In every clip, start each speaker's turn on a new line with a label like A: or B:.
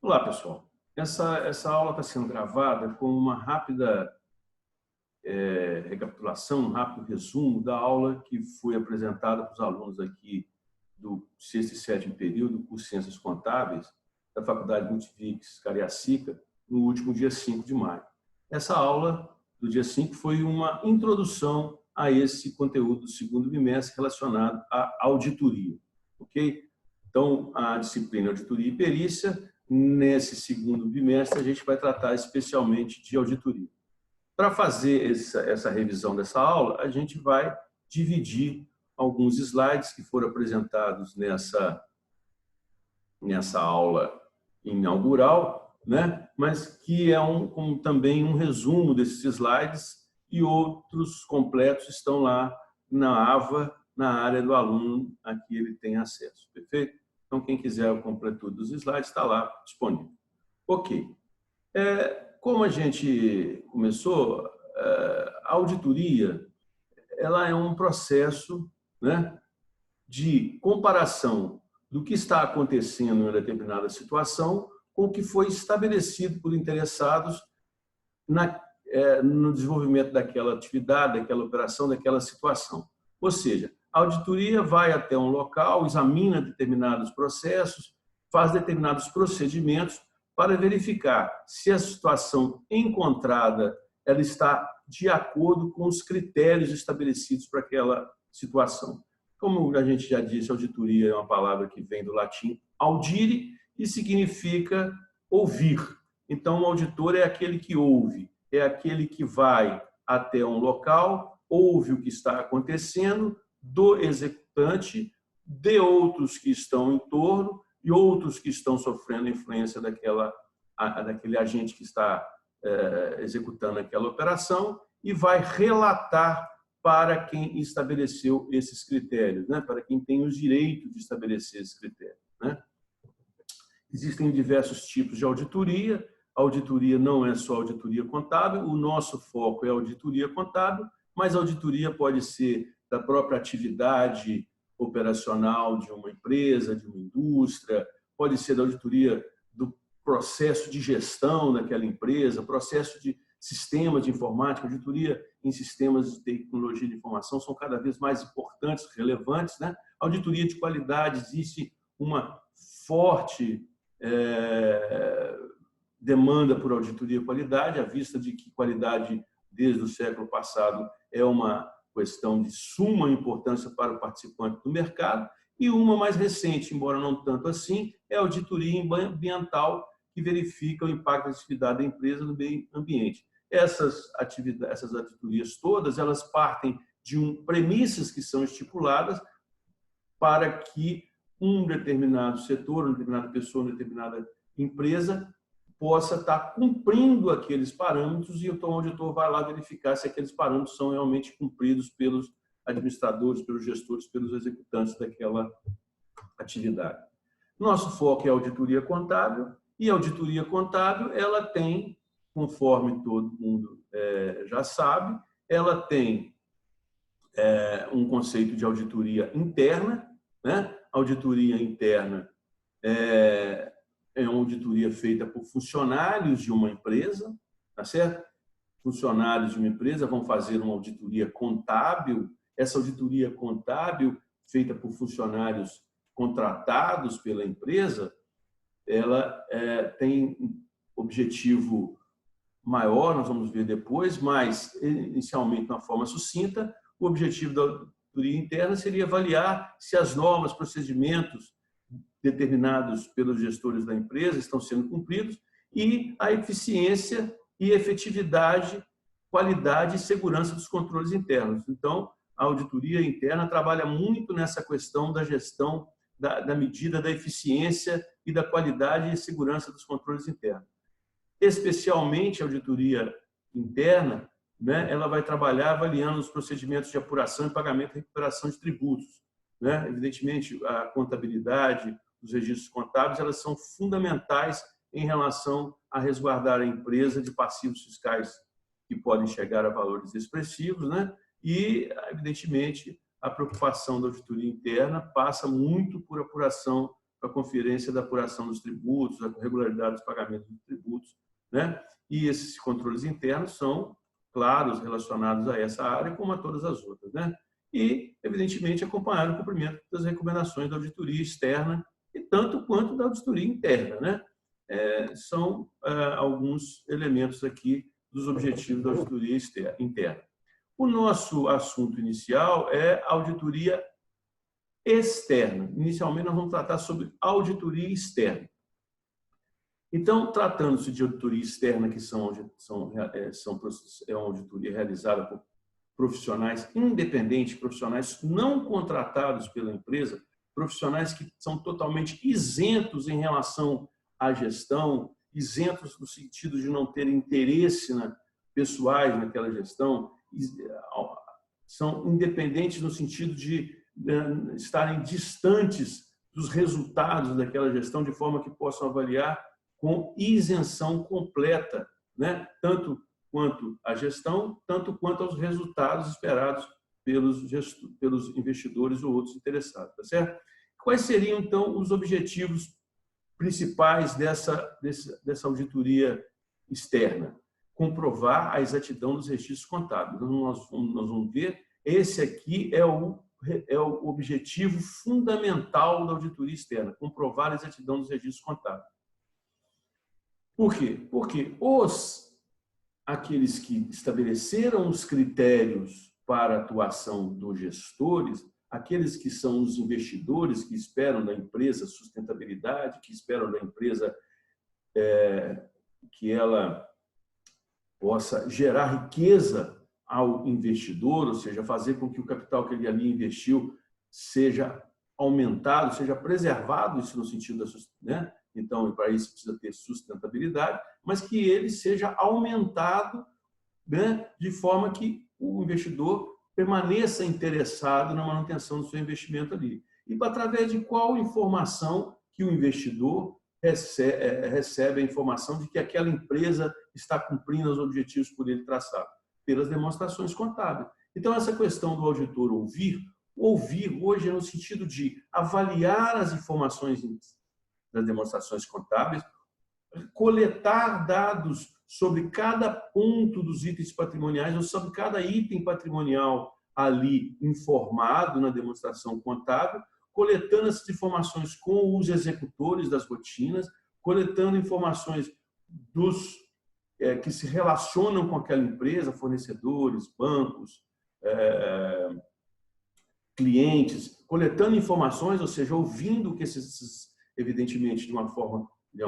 A: Olá, pessoal. Essa aula está sendo gravada com uma rápida recapitulação, um rápido resumo da aula que foi apresentada para os alunos aqui do sexto e sétimo período do curso de Ciências Contábeis da Faculdade Multivics Cariacica, no último dia 5 de maio. Essa aula do dia 5 foi uma introdução a esse conteúdo do segundo bimestre relacionado à auditoria, ok? Então, a disciplina Auditoria e Perícia, nesse segundo bimestre, a gente vai tratar especialmente de auditoria. Para fazer essa revisão dessa aula, a gente vai dividir alguns slides que foram apresentados nessa aula inaugural, né? Mas que é também um resumo desses slides, e outros completos estão lá na aba, na área do aluno, a que ele tem acesso. Perfeito? Então, quem quiser o completude dos slides, está lá disponível. Ok. Como a gente começou, a auditoria ela é um processo, né, de comparação do que está acontecendo em uma determinada situação com o que foi estabelecido por interessados no desenvolvimento daquela atividade, daquela operação, daquela situação. Ou seja, a auditoria vai até um local, examina determinados processos, faz determinados procedimentos para verificar se a situação encontrada ela está de acordo com os critérios estabelecidos para aquela situação. Como a gente já disse, auditoria é uma palavra que vem do latim audire e significa ouvir. Então, o auditor é aquele que ouve, é aquele que vai até um local, ouve o que está acontecendo do executante, de outros que estão em torno e outros que estão sofrendo influência daquele agente que está executando aquela operação, e vai relatar para quem estabeleceu esses critérios, né? Para quem tem os direitos de estabelecer esses critérios, né? Existem diversos tipos de auditoria. A auditoria não é só auditoria contábil, o nosso foco é a auditoria contábil, mas a auditoria pode ser da própria atividade operacional de uma empresa, de uma indústria, pode ser da auditoria do processo de gestão daquela empresa, processo de sistemas de informática, auditoria em sistemas de tecnologia de informação são cada vez mais importantes, relevantes, né? Auditoria de qualidade, existe uma forte demanda por auditoria e qualidade, à vista de que qualidade, desde o século passado, é uma questão de suma importância para o participante do mercado. E uma mais recente, embora não tanto assim, é a auditoria ambiental, que verifica o impacto da atividade da empresa no meio ambiente. Essas auditorias todas, elas partem de premissas que são estipuladas para que um determinado setor, uma determinada pessoa, uma determinada empresa possa estar cumprindo aqueles parâmetros, e então o auditor vai lá verificar se aqueles parâmetros são realmente cumpridos pelos administradores, pelos gestores, pelos executantes daquela atividade. Nosso foco é a auditoria contábil, e a auditoria contábil ela tem, conforme todo mundo já sabe, ela tem um conceito de auditoria interna, né? Auditoria interna é uma auditoria feita por funcionários de uma empresa, tá certo? Funcionários de uma empresa vão fazer uma auditoria contábil. Essa auditoria contábil, feita por funcionários contratados pela empresa, ela tem objetivo maior, nós vamos ver depois, mas, inicialmente, de uma forma sucinta, o objetivo da auditoria interna seria avaliar se as normas, procedimentos determinados pelos gestores da empresa estão sendo cumpridos, e a eficiência e efetividade, qualidade e segurança dos controles internos. Então, a auditoria interna trabalha muito nessa questão da gestão, da medida da eficiência e da qualidade e segurança dos controles internos. Especialmente a auditoria interna, né, ela vai trabalhar avaliando os procedimentos de apuração e pagamento e recuperação de tributos, né? Evidentemente, a contabilidade, os registros contábeis, elas são fundamentais em relação a resguardar a empresa de passivos fiscais que podem chegar a valores expressivos, né? E, evidentemente, a preocupação da auditoria interna passa muito por apuração a conferência da apuração dos tributos, a regularidade dos pagamentos dos tributos, né? E esses controles internos são claros relacionados a essa área, como a todas as outras, né? E, evidentemente, acompanhar o cumprimento das recomendações da auditoria externa e tanto quanto da auditoria interna, né? São alguns elementos aqui dos objetivos da auditoria interna. O nosso assunto inicial é auditoria externa. Inicialmente, nós vamos tratar sobre auditoria externa. Então, tratando-se de auditoria externa, que é uma auditoria realizada por profissionais independentes, profissionais não contratados pela empresa, profissionais que são totalmente isentos em relação à gestão, isentos no sentido de não ter interesse pessoais naquela gestão, são independentes no sentido de estarem distantes dos resultados daquela gestão, de forma que possam avaliar com isenção completa, né? Tanto quanto à gestão, tanto quanto aos resultados esperados pelos investidores ou outros interessados, tá certo? Quais seriam, então, os objetivos principais dessa auditoria externa? Comprovar a exatidão dos registros contábeis. Nós vamos ver, esse aqui é o objetivo fundamental da auditoria externa, comprovar a exatidão dos registros contábeis. Por quê? Porque aqueles que estabeleceram os critérios para a atuação dos gestores, aqueles que são os investidores que esperam da empresa sustentabilidade, que esperam da empresa que ela possa gerar riqueza ao investidor, ou seja, fazer com que o capital que ele ali investiu seja aumentado, seja preservado, isso no sentido da, né? Então, para isso precisa ter sustentabilidade, mas que ele seja aumentado, né, de forma que o investidor permaneça interessado na manutenção do seu investimento ali. E através de qual informação que o investidor recebe a informação de que aquela empresa está cumprindo os objetivos por ele traçados? Pelas demonstrações contábeis. Então, essa questão do auditor ouvir hoje é no sentido de avaliar as informações das demonstrações contábeis, coletar dados sobre cada ponto dos itens patrimoniais ou sobre cada item patrimonial ali informado na demonstração contábil, coletando essas informações com os executores das rotinas, coletando informações que se relacionam com aquela empresa, fornecedores, bancos, clientes, coletando informações, ou seja, ouvindo que evidentemente de uma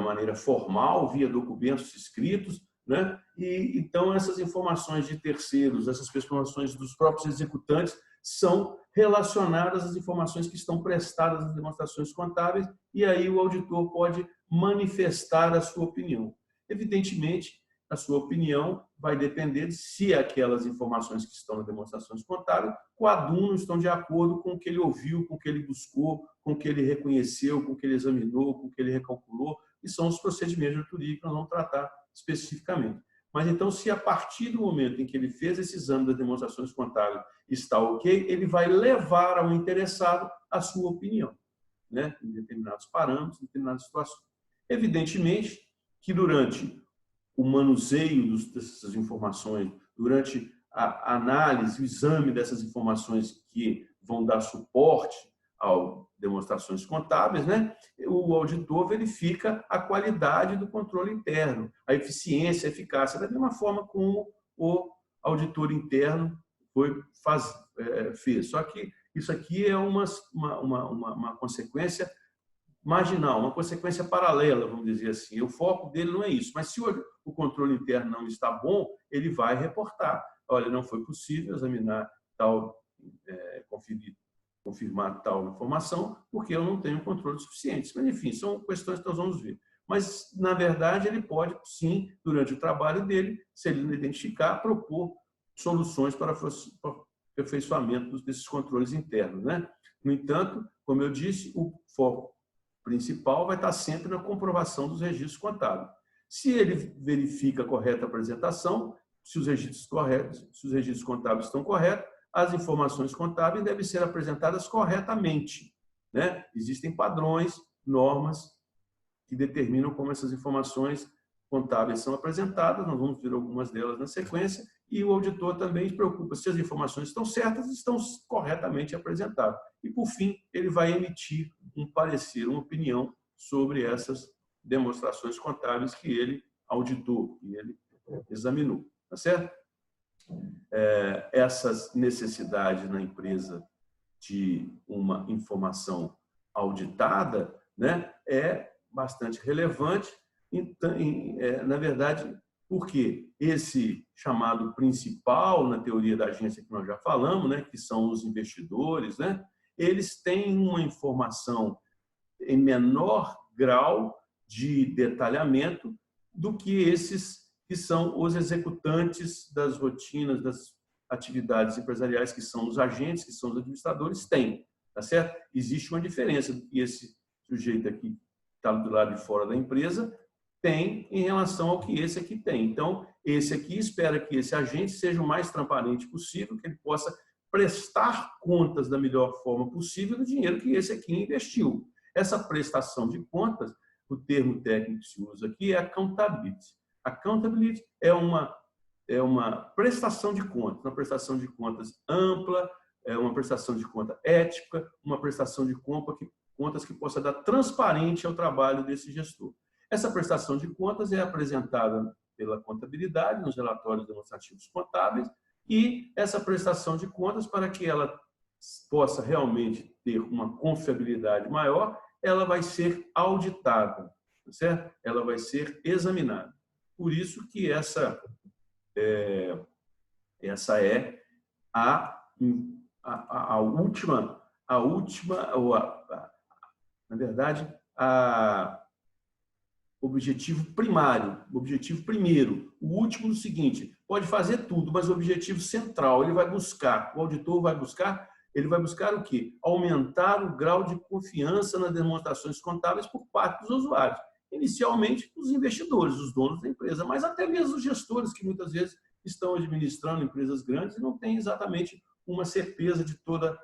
A: maneira formal, via documentos escritos, né? E então essas informações de terceiros, essas informações dos próprios executantes são relacionadas às informações que estão prestadas nas demonstrações contábeis, e aí o auditor pode manifestar a sua opinião. Evidentemente, a sua opinião vai depender de se aquelas informações que estão nas demonstrações contábeis coadunam, estão de acordo com o que ele ouviu, com o que ele buscou, com o que ele reconheceu, com o que ele examinou, com o que ele recalculou, e são os procedimentos de auditoria que nós vamos tratar especificamente. Mas então, se a partir do momento em que ele fez esse exame das demonstrações contábeis está ok, ele vai levar ao interessado a sua opinião, né? Em determinados parâmetros, em determinadas situações. Evidentemente que durante o manuseio dessas informações, durante a análise, o exame dessas informações que vão dar suporte às demonstrações contábeis, né? O auditor verifica a qualidade do controle interno, a eficiência, a eficácia, da mesma forma como o auditor interno fez. Só que isso aqui é uma consequência marginal, uma consequência paralela, vamos dizer assim. O foco dele não é isso. Mas se o controle interno não está bom, ele vai reportar. Olha, não foi possível examinar confirmar tal informação, porque eu não tenho controle suficiente. Mas, enfim, são questões que nós vamos ver. Mas, na verdade, ele pode, sim, durante o trabalho dele, se ele não identificar, propor soluções para o aperfeiçoamento desses controles internos, né? No entanto, como eu disse, o foco principal vai estar sempre na comprovação dos registros contábeis. Se ele verifica a correta apresentação, se os registros contábeis estão corretos, as informações contábeis devem ser apresentadas corretamente, né? Existem padrões normas que determinam como essas informações contábeis são apresentadas. Nós vamos ver algumas delas na sequência, e o auditor também se preocupa se as informações estão certas e estão corretamente apresentadas. E, por fim, ele vai emitir um parecer, uma opinião sobre essas demonstrações contábeis que ele auditou, que ele examinou. Tá certo? Essas necessidades na empresa de uma informação auditada, né, é bastante relevante. Então, na verdade, porque esse chamado principal na teoria da agência que nós já falamos, né, que são os investidores, né, eles têm uma informação em menor grau de detalhamento do que esses que são os executantes das rotinas, das atividades empresariais, que são os agentes, que são os administradores, têm. Tá certo? Existe uma diferença do que esse sujeito aqui está do lado de fora da empresa tem em relação ao que esse aqui tem. Então, esse aqui espera que esse agente seja o mais transparente possível, que ele possa prestar contas da melhor forma possível do dinheiro que esse aqui investiu. Essa prestação de contas, o termo técnico que se usa aqui é accountability. Accountability é uma prestação de contas, uma prestação de contas ampla, é uma prestação de conta ética, uma prestação de contas que possa dar transparência ao trabalho desse gestor. Essa prestação de contas é apresentada pela contabilidade nos relatórios demonstrativos contábeis, e essa prestação de contas, para que ela possa realmente ter uma confiabilidade maior, ela vai ser auditada, certo? Ela vai ser examinada. Por isso que essa é a última, na verdade, objetivo primário, o objetivo primeiro. O último é o seguinte: pode fazer tudo, mas o objetivo central, ele vai buscar, o auditor vai buscar, ele vai buscar o quê? Aumentar o grau de confiança nas demonstrações contábeis por parte dos usuários. Inicialmente, os investidores, os donos da empresa, mas até mesmo os gestores, que muitas vezes estão administrando empresas grandes e não têm exatamente uma certeza de toda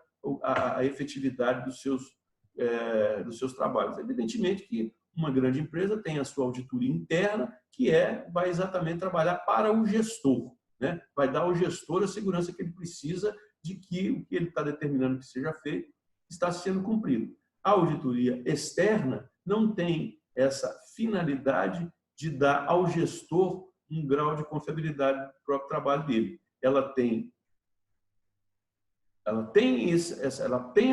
A: a efetividade dos seus trabalhos. Evidentemente que uma grande empresa tem a sua auditoria interna, que vai exatamente trabalhar para o gestor, né? Vai dar ao gestor a segurança que ele precisa de que o que ele está determinando que seja feito está sendo cumprido. A auditoria externa não tem essa finalidade de dar ao gestor um grau de confiabilidade do próprio trabalho dele. Ela tem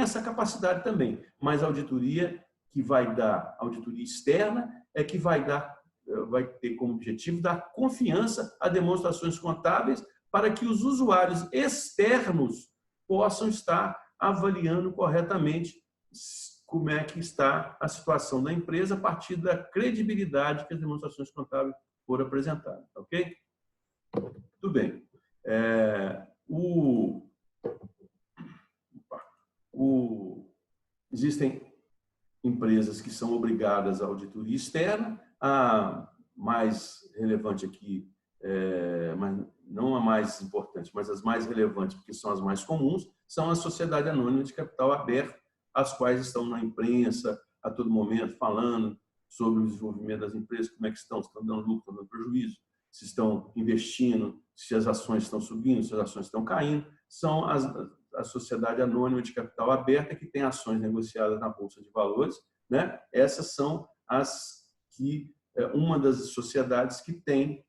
A: essa capacidade também, mas a auditoria que vai dar, a auditoria externa, é que vai ter como objetivo dar confiança a demonstrações contábeis para que os usuários externos possam estar avaliando corretamente como é que está a situação da empresa a partir da credibilidade que as demonstrações contábeis foram apresentadas. Ok? Tudo bem. Existem empresas que são obrigadas à auditoria externa. A mais relevante aqui, mas não a mais importante, mas as mais relevantes, porque são as mais comuns, são a sociedade anônima de capital aberto, as quais estão na imprensa a todo momento falando sobre o desenvolvimento das empresas, como é que estão dando lucro, estão dando prejuízo, se estão investindo, se as ações estão subindo, se as ações estão caindo. São a sociedade anônima de capital aberta, que tem ações negociadas na Bolsa de Valores, né? Essas são uma das sociedades que tem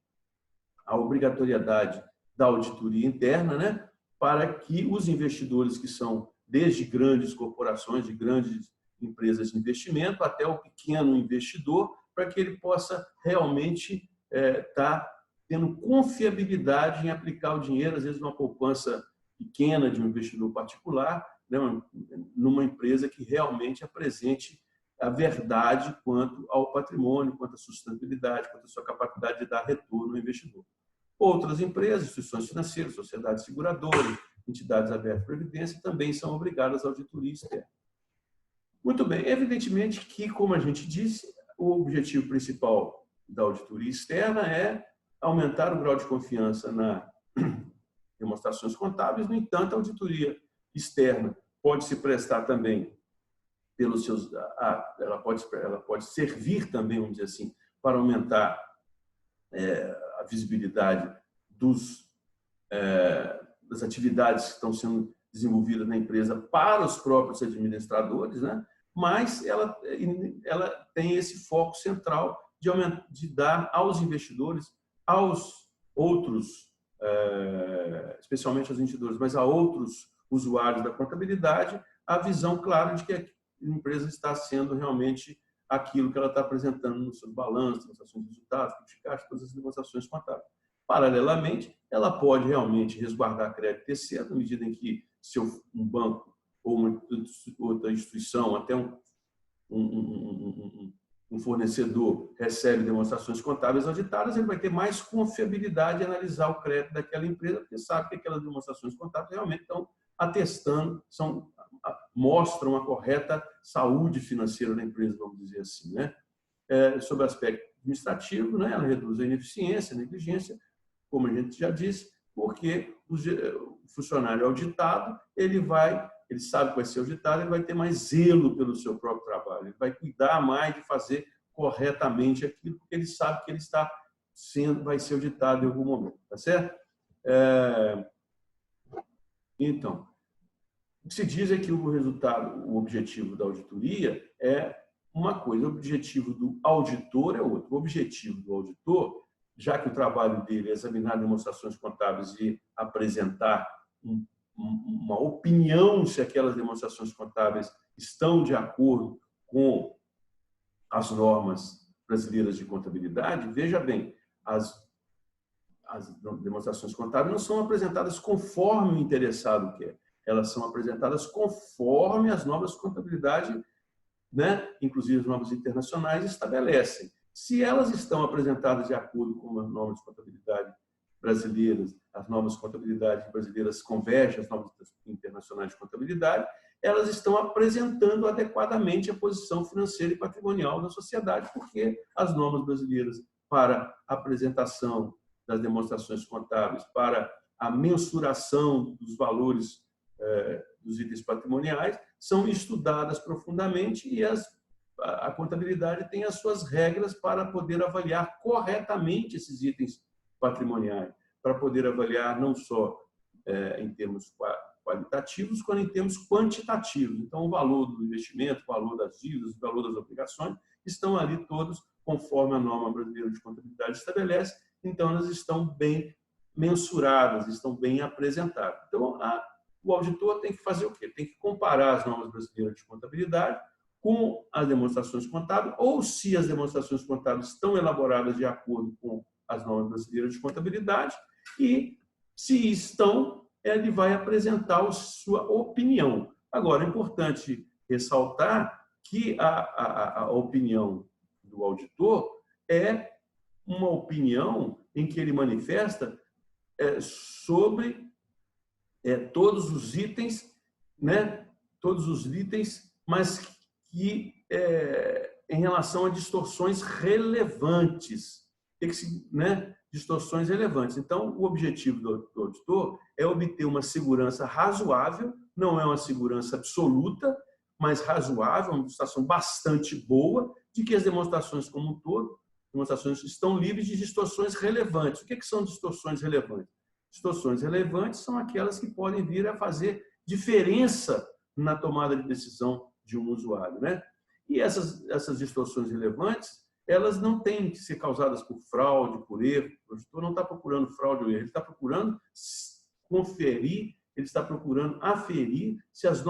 A: a obrigatoriedade da auditoria interna, né? Para que os investidores, que são desde grandes corporações, de grandes empresas de investimento, até o pequeno investidor, para que ele possa realmente estar tendo confiabilidade em aplicar o dinheiro, às vezes numa poupança pequena de um investidor particular, né, numa empresa que realmente apresente a verdade quanto ao patrimônio, quanto à sustentabilidade, quanto à sua capacidade de dar retorno ao investidor. Outras empresas, instituições financeiras, sociedades seguradoras, entidades abertas de previdência também são obrigadas à auditoria externa. Muito bem, evidentemente que, como a gente disse, o objetivo principal da auditoria externa é aumentar o grau de confiança nas demonstrações contábeis. No entanto, a auditoria externa pode se prestar também pelos seus, ela pode servir também, vamos dizer assim, para aumentar a visibilidade das atividades que estão sendo desenvolvidas na empresa para os próprios administradores, né? Mas ela tem esse foco central de dar aos investidores, aos outros, especialmente aos investidores, mas a outros usuários da contabilidade, a visão clara de que a empresa está sendo realmente aquilo que ela está apresentando no seu balanço, demonstrações de resultados, certificados, todas as demonstrações contábeis. Paralelamente, ela pode realmente resguardar crédito terceiro, na medida em que se um banco ou uma outra instituição, até um fornecedor recebe demonstrações contábeis auditadas, ele vai ter mais confiabilidade em analisar o crédito daquela empresa, porque sabe que aquelas demonstrações contábeis realmente estão atestando, mostram a correta saúde financeira da empresa, vamos dizer assim, né? Sobre o aspecto administrativo, né? Ela reduz a ineficiência, a negligência, como a gente já disse, porque o funcionário auditado, ele sabe que vai ser auditado, ele vai ter mais zelo pelo seu próprio trabalho, ele vai cuidar mais de fazer corretamente aquilo, porque ele sabe que ele vai ser auditado em algum momento, tá certo? Então, o que se diz é que o objetivo da auditoria é uma coisa, o objetivo do auditor é outro. O objetivo do auditor, já que o trabalho dele é examinar demonstrações contábeis e apresentar uma opinião se aquelas demonstrações contábeis estão de acordo com as normas brasileiras de contabilidade, veja bem, as demonstrações contábeis não são apresentadas conforme o interessado quer. Elas são apresentadas conforme as normas de contabilidade, né, inclusive as normas internacionais, estabelecem. Se elas estão apresentadas de acordo com as normas de contabilidade brasileiras, as normas de contabilidade brasileiras convergem às normas internacionais de contabilidade, elas estão apresentando adequadamente a posição financeira e patrimonial da sociedade, porque as normas brasileiras para a apresentação das demonstrações contábeis, para a mensuração dos valores dos itens patrimoniais, são estudadas profundamente e a contabilidade tem as suas regras para poder avaliar corretamente esses itens patrimoniais, para poder avaliar não só em termos qualitativos, quanto em termos quantitativos. Então, o valor do investimento, o valor das dívidas, o valor das obrigações, estão ali todos conforme a norma brasileira de contabilidade estabelece, então elas estão bem mensuradas, estão bem apresentadas. Então, o auditor tem que fazer o quê? Tem que comparar as normas brasileiras de contabilidade com as demonstrações contábeis, ou se as demonstrações contábeis estão elaboradas de acordo com as normas brasileiras de contabilidade, e se estão, ele vai apresentar a sua opinião. Agora, é importante ressaltar que a opinião do auditor é uma opinião em que ele manifesta sobre todos os itens, né? Todos os itens, mas que em relação a distorções relevantes, né? Distorções relevantes. Então, o objetivo do auditor é obter uma segurança razoável, não é uma segurança absoluta, mas razoável, uma situação bastante boa, de que as demonstrações como um todo, demonstrações estão livres de distorções relevantes. O que são distorções relevantes? Distorções relevantes são aquelas que podem vir a fazer diferença na tomada de decisão de um usuário, né? E essas distorções relevantes, elas não têm que ser causadas por fraude, por erro. O auditor não está procurando fraude ou erro, ele está procurando conferir, ele está procurando aferir se as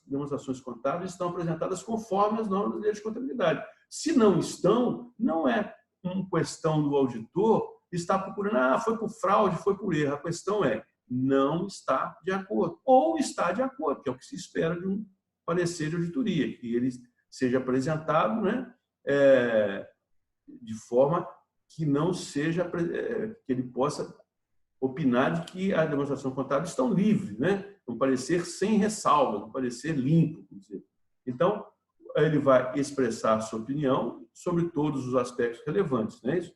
A: demonstrações contábeis estão apresentadas conforme as normas de contabilidade. Se não estão, não é uma questão do auditor estar procurando, foi por fraude, foi por erro. A questão é, não está de acordo. Ou está de acordo, que é o que se espera de um parecer de auditoria, que ele seja apresentado, né, de forma que não seja, que ele possa opinar de que a demonstração contábil estão livres, né? Um parecer sem ressalvas, um parecer limpo. Então, ele vai expressar sua opinião sobre todos os aspectos relevantes, não é isso?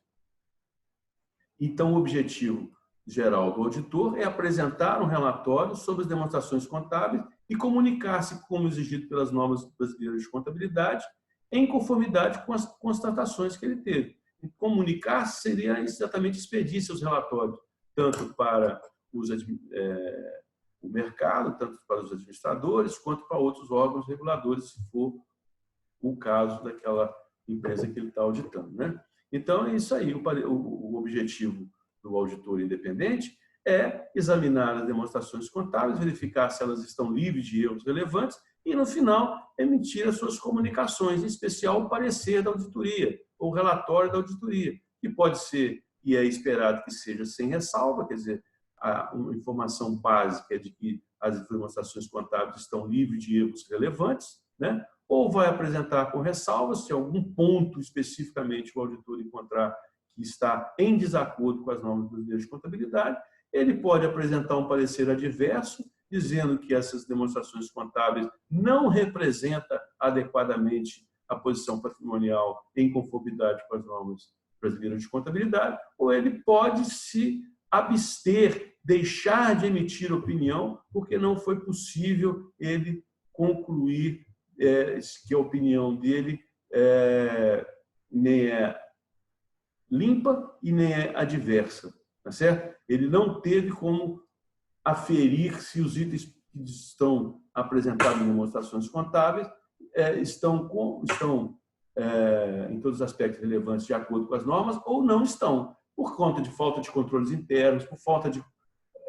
A: Então, o objetivo geral do auditor é apresentar um relatório sobre as demonstrações contábeis e comunicar-se, como exigido pelas normas brasileiras de contabilidade, em conformidade com as constatações que ele teve. E comunicar-se seria exatamente expedir seus relatórios, tanto para o mercado, tanto para os administradores, quanto para outros órgãos reguladores, se for o caso daquela empresa que ele está auditando, né? Então, é isso aí. O objetivo do auditor independente é examinar as demonstrações contábeis, verificar se elas estão livres de erros relevantes e, no final, emitir as suas comunicações, em especial o parecer da auditoria, ou relatório da auditoria, que pode ser, e é esperado que seja sem ressalva, quer dizer, uma informação básica de que as demonstrações contábeis estão livres de erros relevantes, né? Ou vai apresentar com ressalvas, se algum ponto especificamente o auditor encontrar que está em desacordo com as normas brasileiras de contabilidade, ele pode apresentar um parecer adverso, dizendo que essas demonstrações contábeis não representam adequadamente a posição patrimonial em conformidade com as normas brasileiras de contabilidade, ou ele pode se abster, deixar de emitir opinião, porque não foi possível ele concluir que a opinião dele nem é limpa e nem é adversa, tá certo? Ele não teve como aferir se os itens que estão apresentados em demonstrações contábeis estão em todos os aspectos relevantes de acordo com as normas ou não estão, por conta de falta de controles internos, por falta de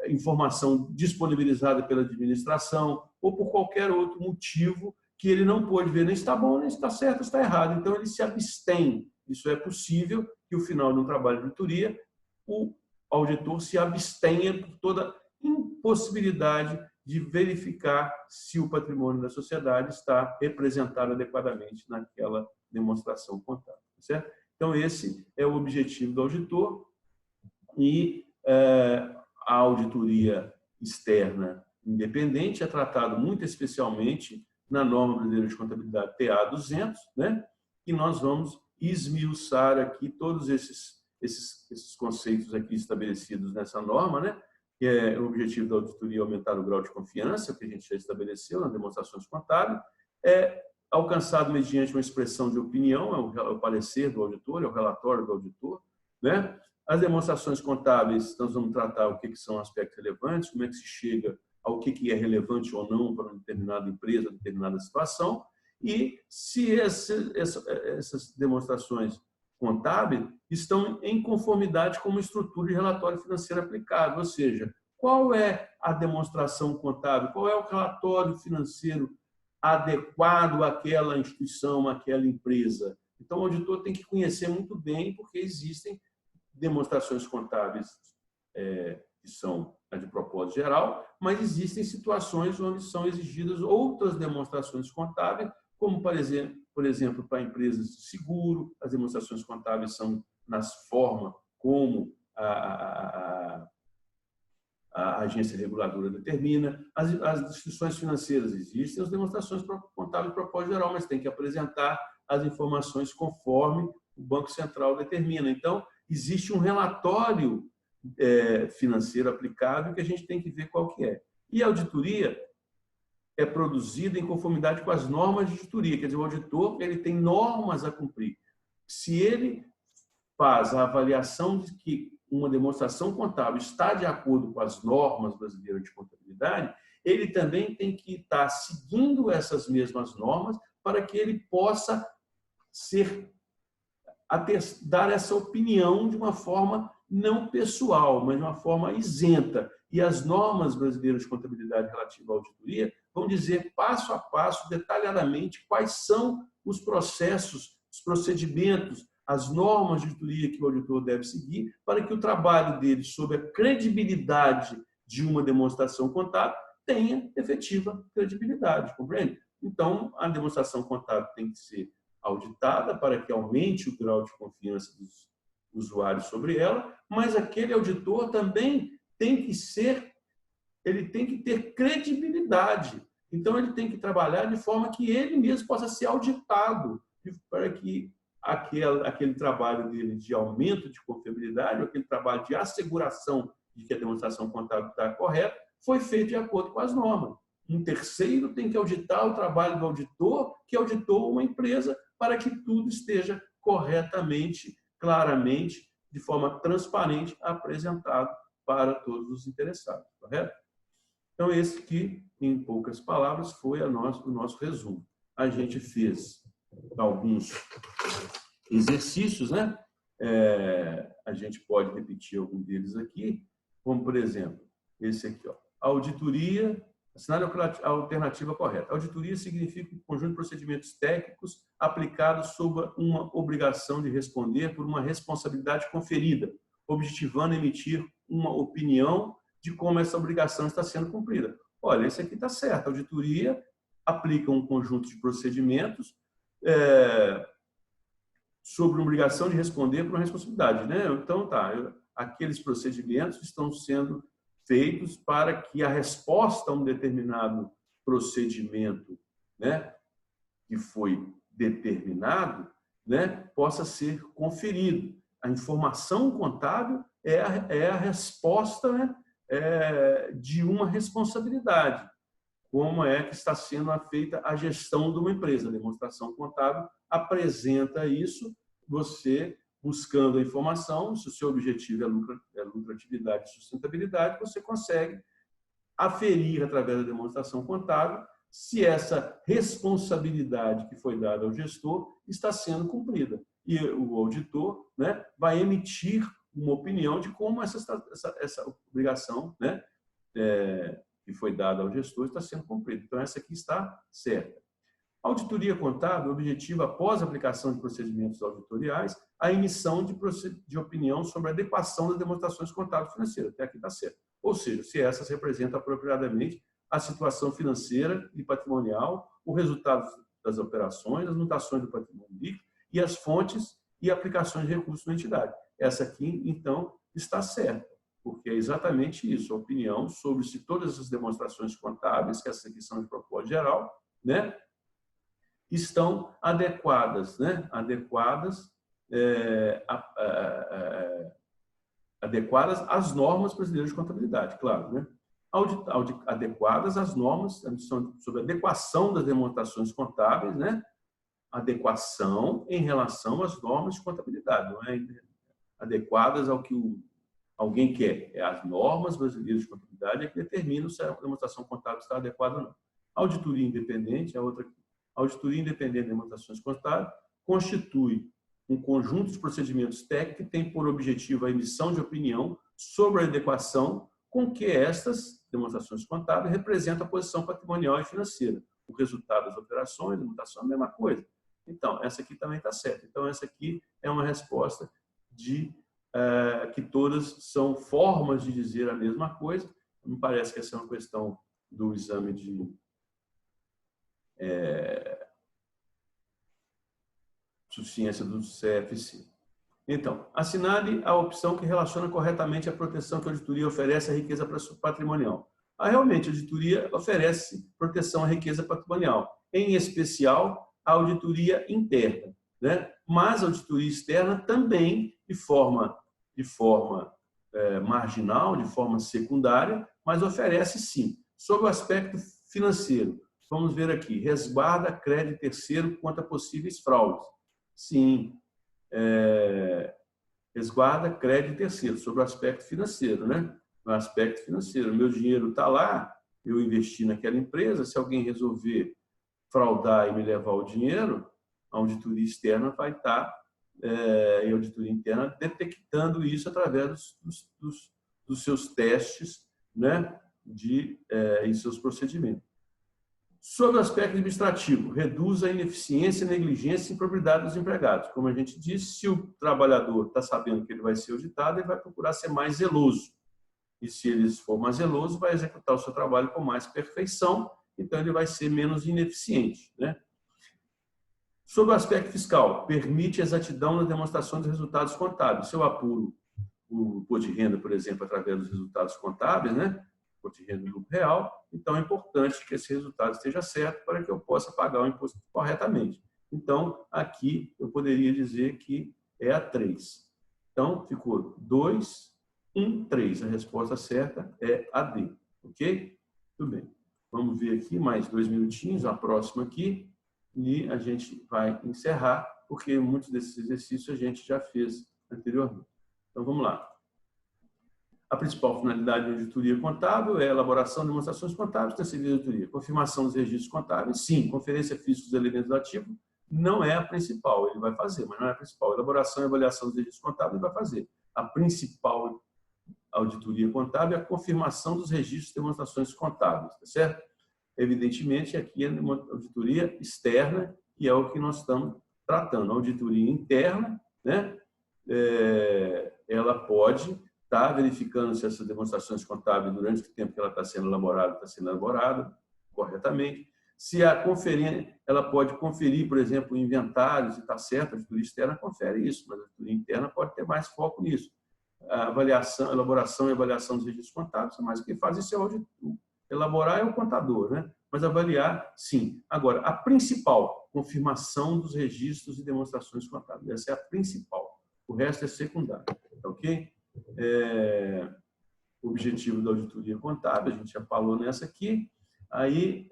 A: informação disponibilizada pela administração ou por qualquer outro motivo que ele não pôde ver nem está bom, nem está certo, nem está errado. Então, ele se abstém. Isso é possível que, no final de um trabalho de auditoria, o auditor se abstenha por toda impossibilidade de verificar se o patrimônio da sociedade está representado adequadamente naquela demonstração contábil. Certo? Então, esse é o objetivo do auditor e a auditoria externa independente é tratado muito especialmente na norma brasileira de contabilidade TA 200, né? E nós vamos esmiuçar aqui todos esses conceitos aqui estabelecidos nessa norma, né? Que é o objetivo da auditoria aumentar o grau de confiança, que a gente já estabeleceu nas demonstrações contábeis, é alcançado mediante uma expressão de opinião, é o parecer do auditor, é o relatório do auditor, né? As demonstrações contábeis, nós vamos tratar o que são aspectos relevantes, como é que se chega ao que é relevante ou não para uma determinada empresa, determinada situação, e se essas demonstrações contábeis estão em conformidade com uma estrutura de relatório financeiro aplicável, ou seja, qual é a demonstração contábil, qual é o relatório financeiro adequado àquela instituição, àquela empresa. Então, o auditor tem que conhecer muito bem, porque existem demonstrações contábeis que são de propósito geral, mas existem situações onde são exigidas outras demonstrações contábeis, como, por exemplo, para empresas de seguro, as demonstrações contábeis são nas formas como a agência reguladora determina. As instituições financeiras existem as demonstrações contábeis de propósito geral, mas tem que apresentar as informações conforme o Banco Central determina. Então, existe um relatório financeiro aplicável que a gente tem que ver qual que é. E a auditoria é produzida em conformidade com as normas de auditoria, quer dizer, o auditor ele tem normas a cumprir. Se ele faz a avaliação de que uma demonstração contábil está de acordo com as normas brasileiras de contabilidade, ele também tem que estar seguindo essas mesmas normas para que ele possa dar essa opinião de uma forma não pessoal, mas de uma forma isenta. E as normas brasileiras de contabilidade relativa à auditoria vão dizer passo a passo, detalhadamente, quais são os processos, os procedimentos, as normas de auditoria que o auditor deve seguir para que o trabalho dele, sob a credibilidade de uma demonstração contábil, tenha efetiva credibilidade, compreende? Então, a demonstração contábil tem que ser auditada para que aumente o grau de confiança dos usuários sobre ela, mas aquele auditor também tem que ter credibilidade. Então, ele tem que trabalhar de forma que ele mesmo possa ser auditado, para que aquele trabalho dele de aumento de confiabilidade, aquele trabalho de asseguração de que a demonstração contábil está correta, foi feito de acordo com as normas. um terceiro tem que auditar o trabalho do auditor, que auditou uma empresa, para que tudo esteja corretamente, claramente, de forma transparente, apresentado para todos os interessados, correto? Então, esse aqui, em poucas palavras, foi o nosso resumo. A gente fez alguns exercícios, né? A gente pode repetir algum deles aqui, como, por exemplo, esse aqui, ó. Auditoria, assinar a alternativa correta. Auditoria significa um conjunto de procedimentos técnicos aplicados sob uma obrigação de responder por uma responsabilidade conferida, objetivando emitir uma opinião de como essa obrigação está sendo cumprida. Olha, esse aqui está certo. A auditoria aplica um conjunto de procedimentos sobre uma obrigação de responder por uma responsabilidade, né? Então, aqueles procedimentos estão sendo feitos para que a resposta a um determinado procedimento, né, que foi determinado, né, possa ser conferido. A informação contábil é a resposta, né, de uma responsabilidade. Como é que está sendo feita a gestão de uma empresa? A demonstração contábil apresenta isso, você buscando a informação, se o seu objetivo é lucratividade e sustentabilidade, você consegue aferir através da demonstração contábil se essa responsabilidade que foi dada ao gestor está sendo cumprida. E o auditor, né, vai emitir uma opinião de como essa obrigação, né, que foi dada ao gestor está sendo cumprida. Então, essa aqui está certa. A auditoria contábil objetiva, após a aplicação de procedimentos auditoriais, a emissão de opinião sobre a adequação das demonstrações contábeis financeiras. Até aqui está certo. Ou seja, se essas representam apropriadamente a situação financeira e patrimonial, o resultado das operações, as mutações do patrimônio líquido e as fontes e aplicações de recursos na entidade. Essa aqui, então, está certa, porque é exatamente isso, a opinião sobre se todas as demonstrações contábeis, que essas aqui são de propósito geral, né, estão adequadas, né, adequadas às normas brasileiras de contabilidade, claro, né? Adequadas às normas sobre a adequação das demonstrações contábeis, né? Adequação em relação às normas de contabilidade, não é adequadas ao que alguém quer. É as normas brasileiras de contabilidade que determinam se a demonstração contábil está adequada ou não. Auditoria independente, a outra. Auditoria independente de demonstrações contábeis constitui um conjunto de procedimentos técnicos que tem por objetivo a emissão de opinião sobre a adequação com que estas demonstrações contábeis representam a posição patrimonial e financeira. O resultado das operações, da mutação, é a mesma coisa. Então, essa aqui também está certa. Então, essa aqui é uma resposta de que todas são formas de dizer a mesma coisa. Me parece que essa é uma questão do exame de suficiência do CFC. Então, assinale a opção que relaciona corretamente a proteção que a auditoria oferece à riqueza patrimonial. Realmente, a auditoria oferece proteção à riqueza patrimonial, em especial a auditoria interna, né? Mas a auditoria externa também, de forma marginal, de forma secundária, mas oferece sim. Sob o aspecto financeiro, vamos ver aqui, resguarda crédito terceiro contra possíveis fraudes. Sim, resguarda crédito terceiro, sobre o aspecto financeiro, né? No aspecto financeiro, meu dinheiro está lá, eu investi naquela empresa, se alguém resolver fraudar e me levar o dinheiro, a auditoria externa vai estar, e a auditoria interna, detectando isso através dos seus testes, né? Em seus procedimentos. Sobre o aspecto administrativo, reduz a ineficiência, negligência e improbidade dos empregados. Como a gente disse, se o trabalhador está sabendo que ele vai ser auditado, ele vai procurar ser mais zeloso. E se ele for mais zeloso, vai executar o seu trabalho com mais perfeição, então ele vai ser menos ineficiente, né? Sobre o aspecto fiscal, permite a exatidão na demonstração dos resultados contábeis. Se eu apuro o imposto de renda, por exemplo, através dos resultados contábeis, né? Imposto de renda do lucro real, então é importante que esse resultado esteja certo para que eu possa pagar o imposto corretamente. Então, aqui eu poderia dizer que é a 3. Então, ficou 2, 1, 3. A resposta certa é a D. Ok? Tudo bem. Vamos ver aqui mais 2 minutinhos, a próxima aqui, e a gente vai encerrar, porque muitos desses exercícios a gente já fez anteriormente. Então, vamos lá. A principal finalidade de auditoria contábil é a elaboração de demonstrações contábeis da serviço de auditoria. Confirmação dos registros contábeis, sim. Conferência física dos elementos do ativo não é a principal, ele vai fazer, mas não é a principal. Elaboração e avaliação dos registros contábeis ele vai fazer. A principal auditoria contábil é a confirmação dos registros e demonstrações contábeis, tá certo? Evidentemente, aqui é uma auditoria externa, que é o que nós estamos tratando. A auditoria interna, né? Ela pode estar verificando se essas demonstrações contábeis, durante o tempo que ela está sendo elaborada corretamente. Se a conferência, ela pode conferir, por exemplo, inventários, se está certo, a auditoria externa confere isso, mas a auditoria interna pode ter mais foco nisso. A avaliação, elaboração e avaliação dos registros contábeis, mas quem faz isso é o auditor. Elaborar é o contador, né? Mas avaliar, sim. Agora, a principal, confirmação dos registros e demonstrações contábeis. Essa é a principal. O resto é secundário, ok? O objetivo da auditoria contábil, a gente já falou nessa aqui. Aí,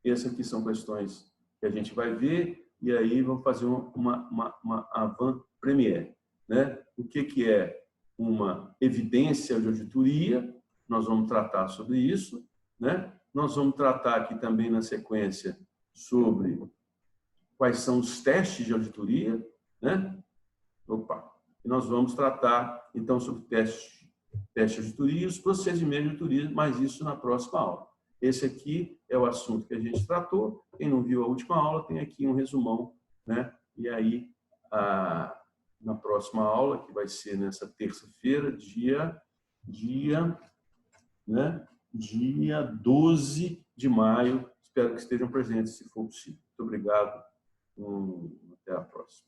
A: essas aqui são questões que a gente vai ver, e aí vamos fazer uma avant-première, né? O que é uma evidência de auditoria? Nós vamos tratar sobre isso, né? Nós vamos tratar aqui também na sequência sobre quais são os testes de auditoria, né? E nós vamos tratar então sobre teste de auditoria e os procedimentos de auditoria, mas isso na próxima aula. Esse aqui é o assunto que a gente tratou. Quem não viu a última aula tem aqui um resumão, né? E aí na próxima aula, que vai ser nessa terça-feira, dia 12 de maio. Espero que estejam presentes, se for possível. Muito obrigado. Até a próxima.